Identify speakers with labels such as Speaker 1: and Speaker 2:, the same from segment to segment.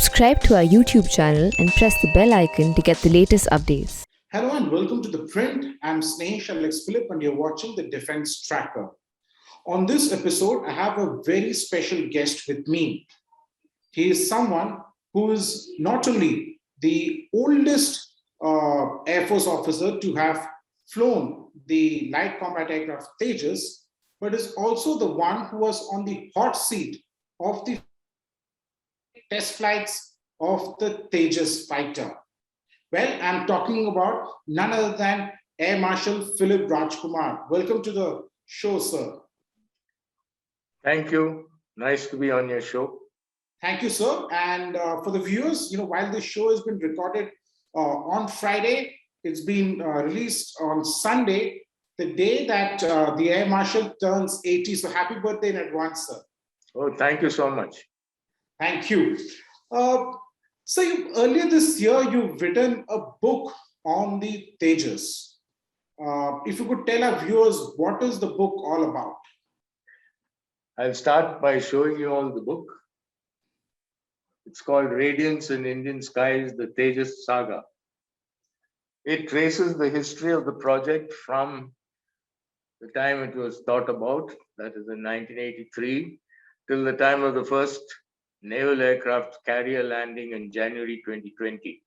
Speaker 1: Subscribe to our YouTube channel and press the bell icon to get the latest updates.
Speaker 2: Hello and welcome to The Print. I'm Snehesh Philip and you're watching the Defense Tracker. On this episode, I have a very special guest with me. He is someone who is not only the oldest Air Force officer to have flown the Light Combat Aircraft Tejas, but is also the one who was on the hot seat of the test flights of the Tejas fighter. Well, I'm talking about none other than Air Marshal Philip Rajkumar. Welcome to the show, sir.
Speaker 3: Thank you. Nice to be on your show.
Speaker 2: Thank you, sir. And for the viewers, while this show has been recorded on Friday, it's been released on Sunday, the day that the Air Marshal turns 80. So happy birthday in advance, sir.
Speaker 3: Oh, thank you so much.
Speaker 2: Thank you. So earlier this year, you've written a book on the Tejas. If you could tell our viewers, what is the book all about?
Speaker 3: I'll start by showing you all the book. It's called Radiance in Indian Skies, the Tejas Saga. It traces the history of the project from the time it was thought about, that is in 1983, till the time of the first naval aircraft carrier landing in January 2020.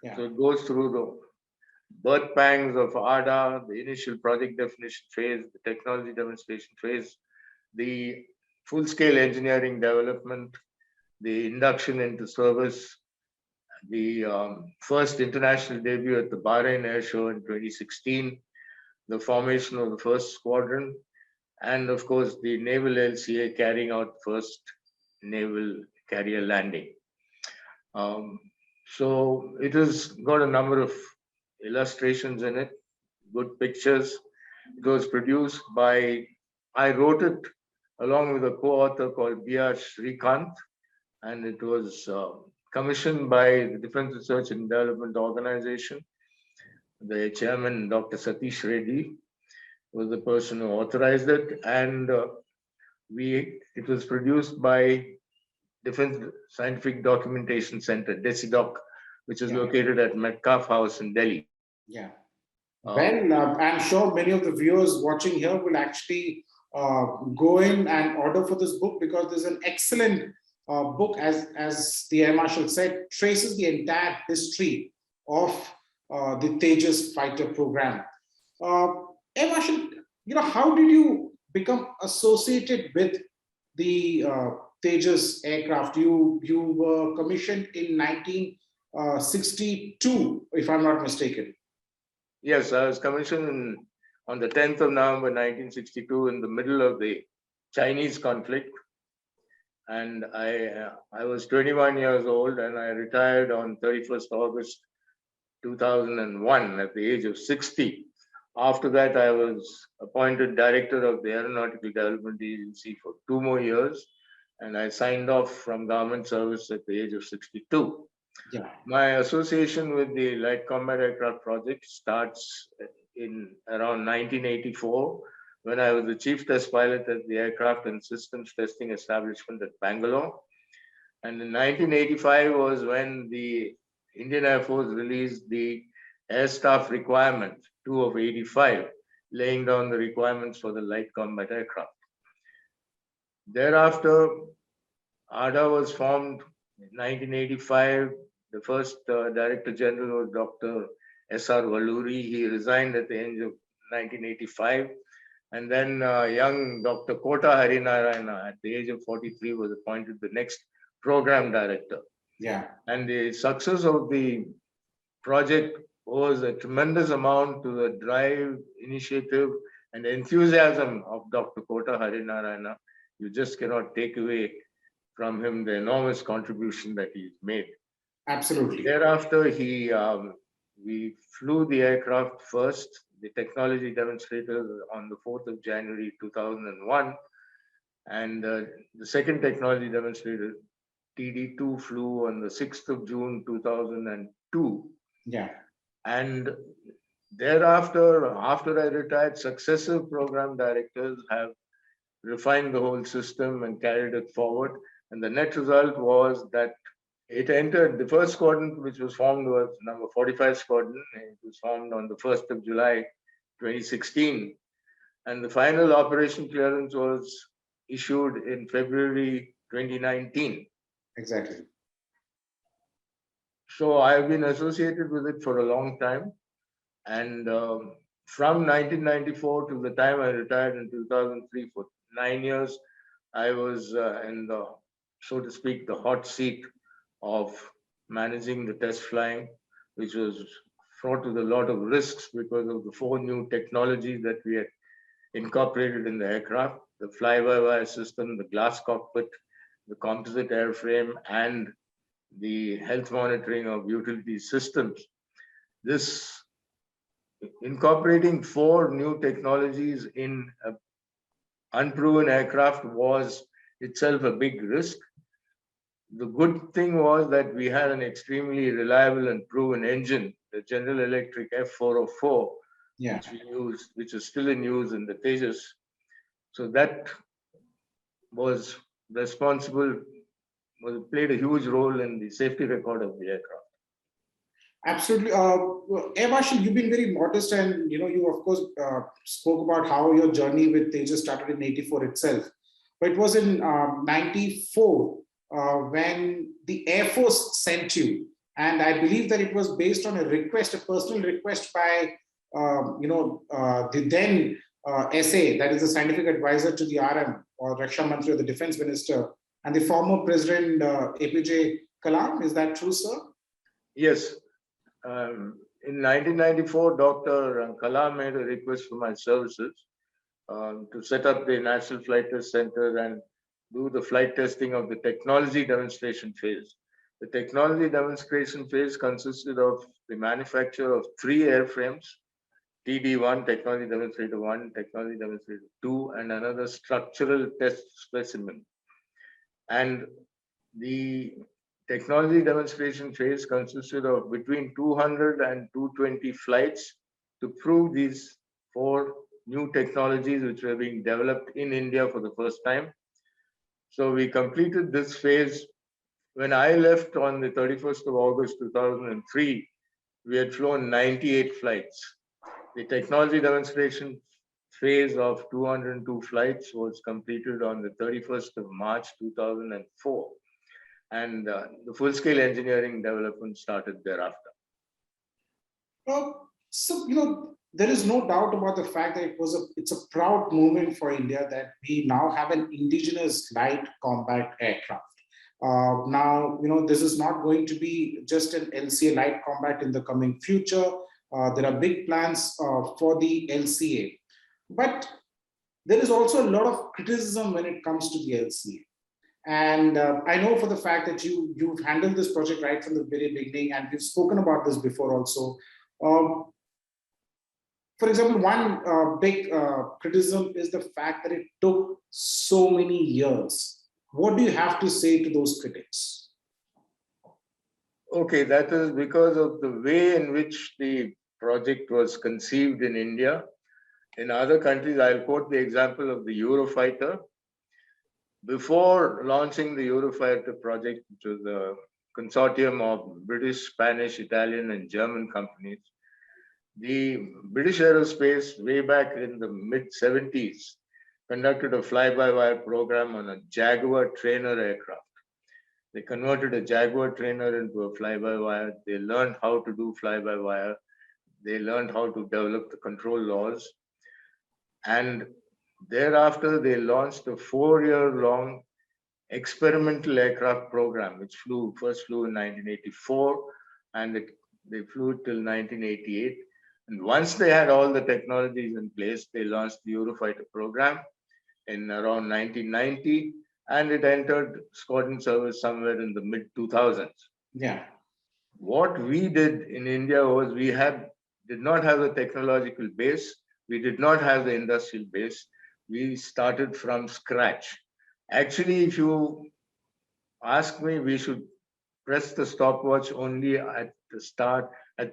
Speaker 3: Yeah. So it goes through the birth pangs of ADA, the initial project definition phase, the technology demonstration phase, the full-scale engineering development, the induction into service, the first international debut at the Bahrain Air Show in 2016, the formation of the first squadron, and of course the Naval LCA carrying out the first naval carrier landing. So it has got a number of illustrations in it, good pictures. It was produced by, I wrote it along with a co-author called B.R. Shrikant, and it was commissioned by the Defense Research and Development Organization. The chairman, Dr. Satish Reddy, was the person who authorized it, and it was produced by Defense Scientific Documentation Center, DESIDOC, which is located at Metcalfe House in Delhi.
Speaker 2: Yeah. Well, I'm sure many of the viewers watching here will actually go in and order for this book, because there's an excellent book, as the Air Marshal said, traces the entire history of the Tejas fighter program. Air Marshal, how did you become associated with the Tejas aircraft? You were commissioned in 1962, if I'm not mistaken.
Speaker 3: Yes, I was commissioned on the 10th of November 1962 in the middle of the Chinese conflict. And I was 21 years old, and I retired on 31st August 2001 at the age of 60. After that, I was appointed director of the Aeronautical Development Agency for 2 more years, and I signed off from government service at the age of 62. Yeah. My association with the Light Combat Aircraft project starts in around 1984, when I was the chief test pilot at the Aircraft and Systems Testing Establishment at Bangalore. And in 1985 was when the Indian Air Force released the Air Staff Requirement 2 of 85, laying down the requirements for the light combat aircraft. Thereafter, ADA was formed in 1985. The first Director General was Dr. S.R. Valluri. He resigned at the end of 1985. And then young Dr. Kota Harinarayana, at the age of 43, was appointed the next program director. Yeah. And the success of the project owes a tremendous amount to the drive, initiative, and enthusiasm of Dr. Kota Harinarayana. You just cannot take away from him the enormous contribution that he's made.
Speaker 2: Absolutely.
Speaker 3: Thereafter, we flew the aircraft first, the technology demonstrator, on the 4th of January 2001. And the second technology demonstrator, TD2, flew on the 6th of June 2002. Yeah. And thereafter, after I retired, successive program directors have refined the whole system and carried it forward. And the net result was that It entered the first squadron, which was formed, was number 45 squadron. It was formed on the 1st of July 2016, and the final operation clearance was issued in February 2019.
Speaker 2: Exactly.
Speaker 3: So I've been associated with it for a long time, and from 1994 to the time I retired in 2003, for 9 years, I was in the, so to speak, the hot seat of managing the test flying, which was fraught with a lot of risks because of the 4 new technologies that we had incorporated in the aircraft: the fly-by-wire system, the glass cockpit, the composite airframe, and the health monitoring of utility systems. This incorporating 4 new technologies in an unproven aircraft was itself a big risk. The good thing was that we had an extremely reliable and proven engine, the General Electric F404,
Speaker 2: Yeah.
Speaker 3: which we used, which is still in use in the Tejas. So that was responsible, played a huge role in the safety record of the aircraft.
Speaker 2: Absolutely. Air Marshal, you've been very modest, and you of course spoke about how your journey with Tejas started in '84 itself. But it was in '94 when the Air Force sent you, and I believe that it was based on a request, a personal request by the then SA, that is the scientific advisor to the RM or Raksha Mantri or the Defense Minister, and the former President APJ Kalam. Is that true, sir?
Speaker 3: Yes. In 1994, Dr. Kalam made a request for my services to set up the National Flight Test Center and do the flight testing of the technology demonstration phase. The technology demonstration phase consisted of the manufacture of 3 airframes: TD1, Technology Demonstrator 1, Technology Demonstrator 2, and another structural test specimen. And the technology demonstration phase consisted of between 200 and 220 flights to prove these 4 new technologies which were being developed in India for the first time. So we completed this phase. When I left on the 31st of August 2003, we had flown 98 flights. The technology demonstration phase of 202 flights was completed on the 31st of March 2004. And the full-scale engineering development started thereafter.
Speaker 2: So, there is no doubt about the fact that it's a proud moment for India that we now have an indigenous light combat aircraft. Now, this is not going to be just an LCA light combat in the coming future. There are big plans for the LCA. But there is also a lot of criticism when it comes to the LCA. And I know for the fact that you've handled this project right from the very beginning, and we've spoken about this before also. For example, one big criticism is the fact that it took so many years. What do you have to say to those critics?
Speaker 3: Okay, that is because of the way in which the project was conceived in India. In other countries, I'll quote the example of the Eurofighter. Before launching the Eurofighter project, which was a consortium of British, Spanish, Italian, and German companies, the British Aerospace, way back in the mid-70s, conducted a fly-by-wire program on a Jaguar trainer aircraft. They converted a Jaguar trainer into a fly-by-wire. They learned how to do fly-by-wire. They learned how to develop the control laws. And thereafter, they launched a 4-year-long experimental aircraft program, which first flew in 1984, and they flew till 1988. And once they had all the technologies in place, they launched the Eurofighter program in around 1990, and it entered squadron service somewhere in the mid-2000s.
Speaker 2: Yeah.
Speaker 3: What we did in India was did not have the technological base. We did not have the industrial base. We started from scratch. Actually, if you ask me, we should press the stopwatch only at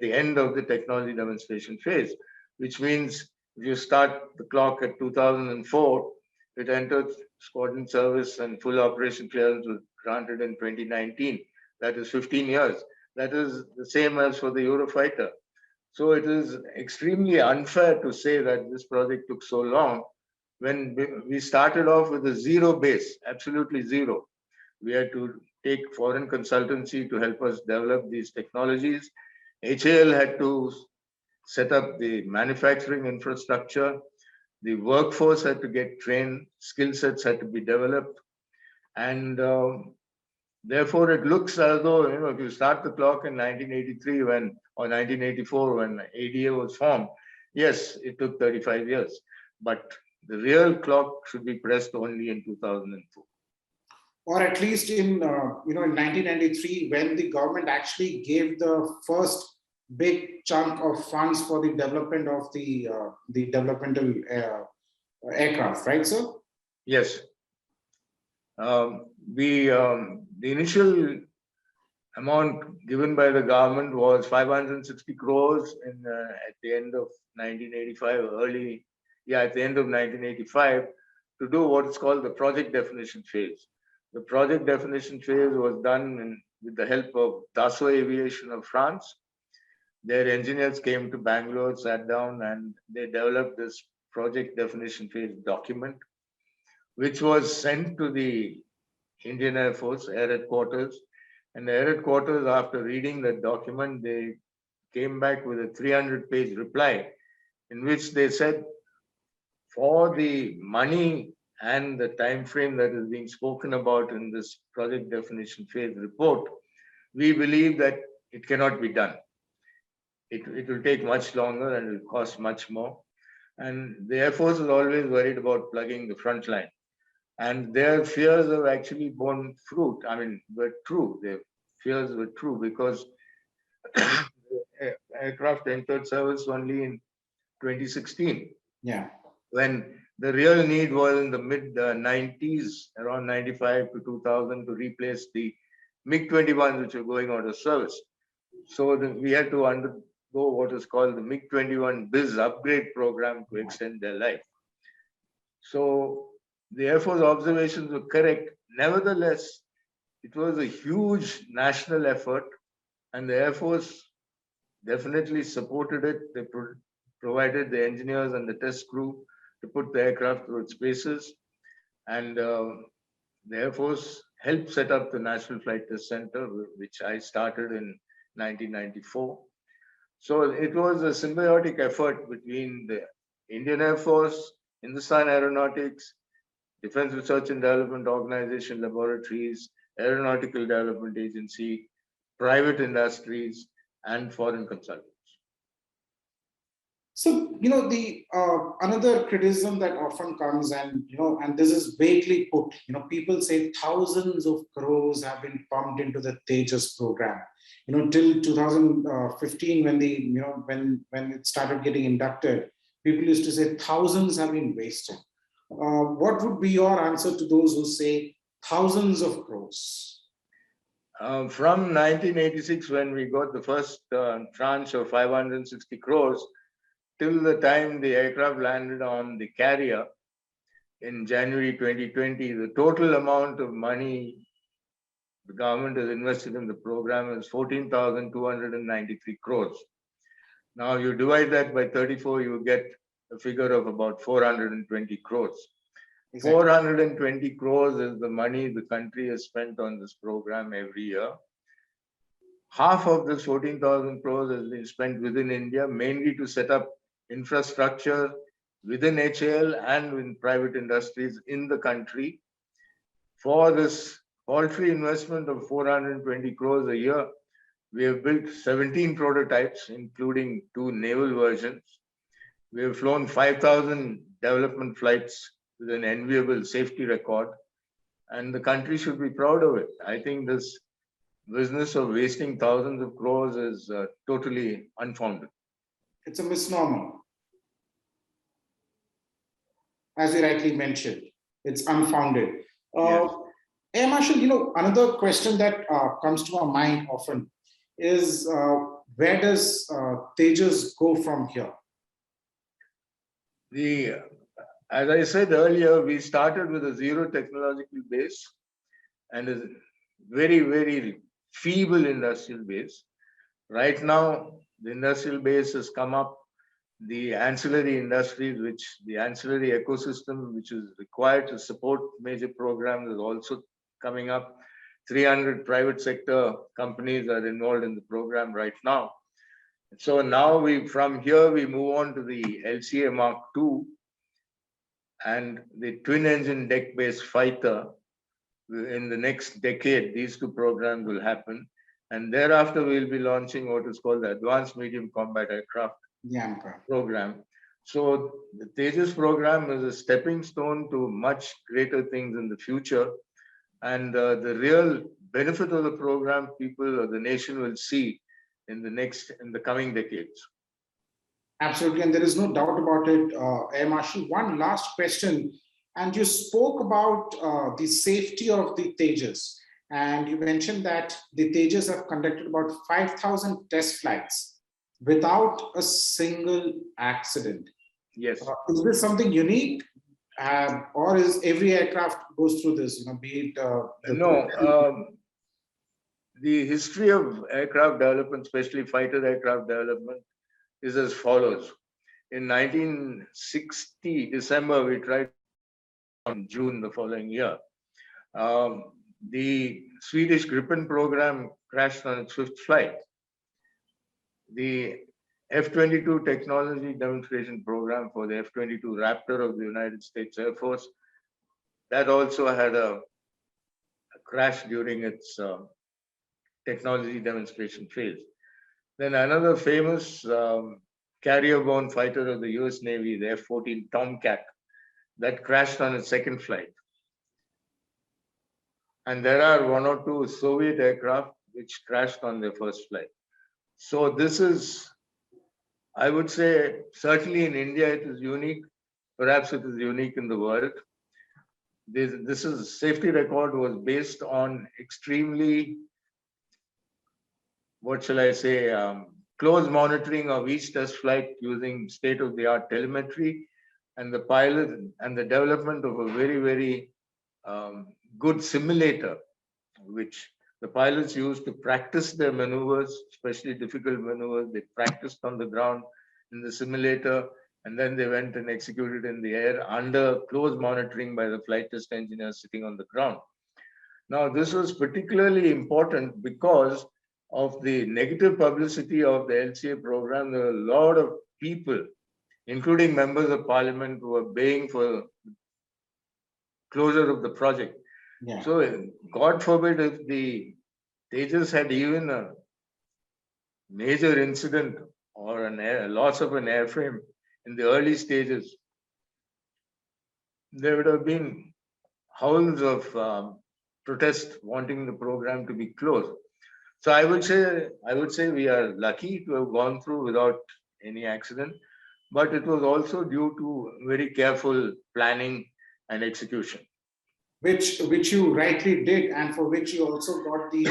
Speaker 3: the end of the technology demonstration phase, which means if you start the clock at 2004, it entered squadron service and full operation clearance was granted in 2019. that is 15 years. That is the same as for the Eurofighter. So it is extremely unfair to say that this project took so long when we started off with a zero base, absolutely zero. We had to take foreign consultancy to help us develop these technologies. HAL had to set up the manufacturing infrastructure. The workforce had to get trained, skill sets had to be developed. And therefore, it looks as though, if you start the clock in 1983 or 1984 when ADA was formed, yes, it took 35 years. But the real clock should be pressed only in 2004.
Speaker 2: Or at least in 1993, when the government actually gave the first big chunk of funds for the development of the developmental aircraft, right, sir?
Speaker 3: Yes. The initial amount given by the government was 560 crores at the end of 1985, at the end of 1985, to do what is called the project definition phase. The project definition phase was done with the help of Dassault Aviation of France. Their engineers came to Bangalore, sat down, and they developed this project definition phase document, which was sent to the Indian Air Force Air Headquarters. And the Air Headquarters, after reading that document, they came back with a 300-page reply in which they said, for the money and the time frame that is being spoken about in this project definition phase report, we believe that it cannot be done. It will take much longer and it will cost much more. And the Air Force is always worried about plugging the front line. And their fears have actually borne fruit. I mean, were true. Their fears were true because aircraft entered service only in 2016.
Speaker 2: Yeah.
Speaker 3: When the real need was in the mid-90s, around 95 to 2000, to replace the MiG-21s which were going out of service. So we had to undergo what is called the MiG-21 BIZ upgrade program to extend their life. So the Air Force observations were correct. Nevertheless, it was a huge national effort, and the Air Force definitely supported it. They provided the engineers and the test crew to put the aircraft through its paces. And the Air Force helped set up the National Flight Test Center, which I started in 1994. So it was a symbiotic effort between the Indian Air Force, Hindustan Aeronautics, Defense Research and Development Organization laboratories, Aeronautical Development Agency, private industries, and foreign consultants.
Speaker 2: So, the another criticism that often comes, and this is vaguely put, people say thousands of crores have been pumped into the Tejas program. Till 2015, when when it started getting inducted, people used to say thousands have been wasted. What would be your answer to those who say thousands of crores?
Speaker 3: From 1986, when we got the first tranche of 560 crores, till the time the aircraft landed on the carrier in January 2020, the total amount of money the government has invested in the program is 14,293 crores. Now you divide that by 34, you get a figure of about 420 crores. Exactly. 420 crores is the money the country has spent on this program every year. Half of this 14,000 crores has been spent within India, mainly to set up infrastructure within HAL and in private industries in the country. For this paltry investment of 420 crores a year, we have built 17 prototypes, including 2 naval versions. We have flown 5,000 development flights with an enviable safety record, and the country should be proud of it. I think this business of wasting thousands of crores is totally unfounded.
Speaker 2: It's a misnomer. As you rightly mentioned, it's unfounded.
Speaker 3: Yes.
Speaker 2: Air Marshal, another question that comes to our mind often is where does Tejas go from here?
Speaker 3: As I said earlier, we started with a zero technological base and a very, very feeble industrial base. Right now, the industrial base has come up. The ancillary industries, the ancillary ecosystem, which is required to support major programs, is also coming up. 300 private sector companies are involved in the program right now. So now from here, we move on to the LCA Mark II and the twin engine deck-based fighter. In the next decade, these two programs will happen. And thereafter, we'll be launching what is called the Advanced Medium Combat Aircraft program. So the Tejas program is a stepping stone to much greater things in the future. And the real benefit of the program, people or the nation will see in the coming decades.
Speaker 2: Absolutely, and there is no doubt about it, Air Marshal. One last question, and you spoke about the safety of the Tejas, and you mentioned that the Tejas have conducted about 5,000 test flights without a single accident.
Speaker 3: Yes.
Speaker 2: Is this something unique, or is every aircraft goes through this? Be it
Speaker 3: the history of aircraft development, especially fighter aircraft development, is as follows. In 1960 December, we tried on June the following year. The Swedish Gripen program crashed on its fifth flight. The F-22 technology demonstration program for the F-22 Raptor of the United States Air Force, that also had a crash during its technology demonstration phase. Then another famous carrier-borne fighter of the US Navy, the F-14 Tomcat, that crashed on its second flight. And there are one or two Soviet aircraft which crashed on their first flight. So this is, I would say, certainly in India it is unique. Perhaps it is unique in the world. This safety record was based on extremely, what shall I say, close monitoring of each test flight using state-of-the-art telemetry, and the pilot and the development of a very, very good simulator, which the pilots used to practice their maneuvers, especially difficult maneuvers. They practiced on the ground in the simulator, and then they went and executed in the air under close monitoring by the flight test engineers sitting on the ground. Now, this was particularly important because of the negative publicity of the LCA program. There were a lot of people, including members of parliament, who were baying for closure of the project. Yeah. So, God forbid if the Tejas had even a major incident or a loss of an airframe in the early stages, there would have been howls of protest wanting the program to be closed. So I would say we are lucky to have gone through without any accident, but it was also due to very careful planning and execution.
Speaker 2: Which you rightly did, and for which you also got the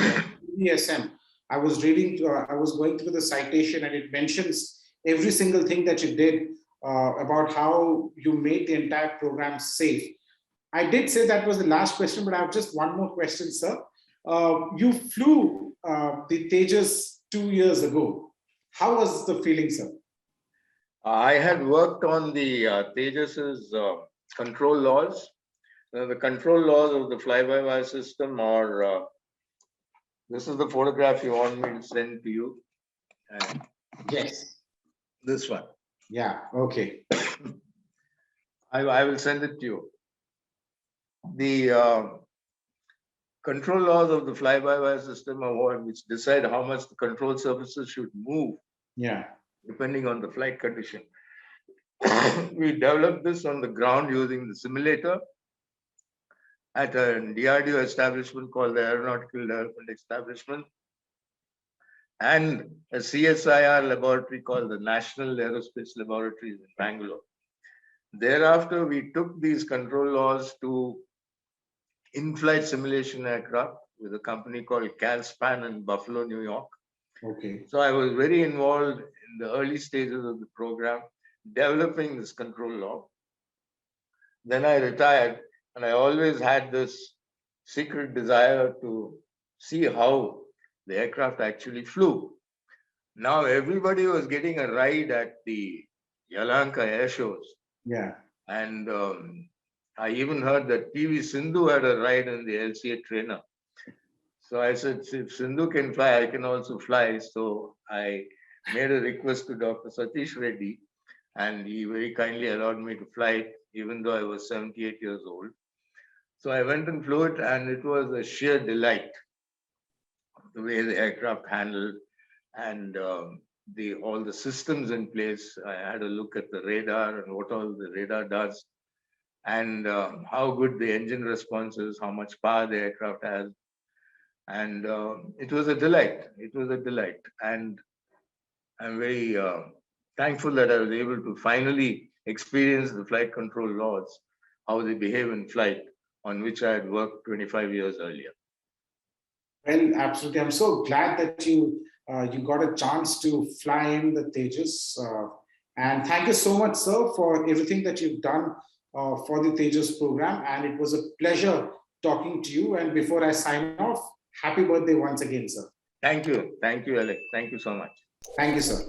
Speaker 2: ESM. I was going through the citation, and it mentions every single thing that you did about how you made the entire program safe. I did say that was the last question, but I have just one more question, sir. You flew the Tejas 2 years ago. How was the feeling, sir?
Speaker 3: I had worked on the Tejas's control laws. The control laws of the fly-by-wire system are, this is the photograph you want me to send to you.
Speaker 2: Yes.
Speaker 3: This one.
Speaker 2: Yeah, okay.
Speaker 3: I will send it to you. The control laws of the fly-by-wire system are what which decide how much the control surfaces should move. Yeah. Depending on the flight condition. We developed this on the ground using the simulator at a DRDO establishment called the Aeronautical Development Establishment, and a CSIR laboratory called the National Aerospace Laboratories in Bangalore. Thereafter, we took these control laws to in-flight simulation aircraft with a company called CalSpan in Buffalo, New York. Okay. So I was very involved in the early stages of the program, developing this control law. Then I retired, and I always had this secret desire to see how the aircraft actually flew. Now everybody was getting a ride at the Yelahanka air shows.
Speaker 2: Yeah.
Speaker 3: And I even heard that PV Sindhu had a ride in the LCA trainer. So I said, if Sindhu can fly, I can also fly. So I made a request to Dr. Satish Reddy, and he very kindly allowed me to fly, even though I was 78 years old. So I went and flew it, and it was a sheer delight, the way the aircraft handled and all the systems in place. I had a look at the radar and what all the radar does, and how good the engine response is, how much power the aircraft has. And it was a delight. It was a delight. And I'm very thankful that I was able to finally experience the flight control laws, how they behave in flight, on which I had worked 25 years earlier.
Speaker 2: Well, absolutely. I'm so glad that you got a chance to fly in the Tejas. And thank you so much, sir, for everything that you've done for the Tejas program. And it was a pleasure talking to you. And before I sign off, happy birthday once again, sir.
Speaker 3: Thank you. Thank you, Alex. Thank you so much.
Speaker 2: Thank you, sir.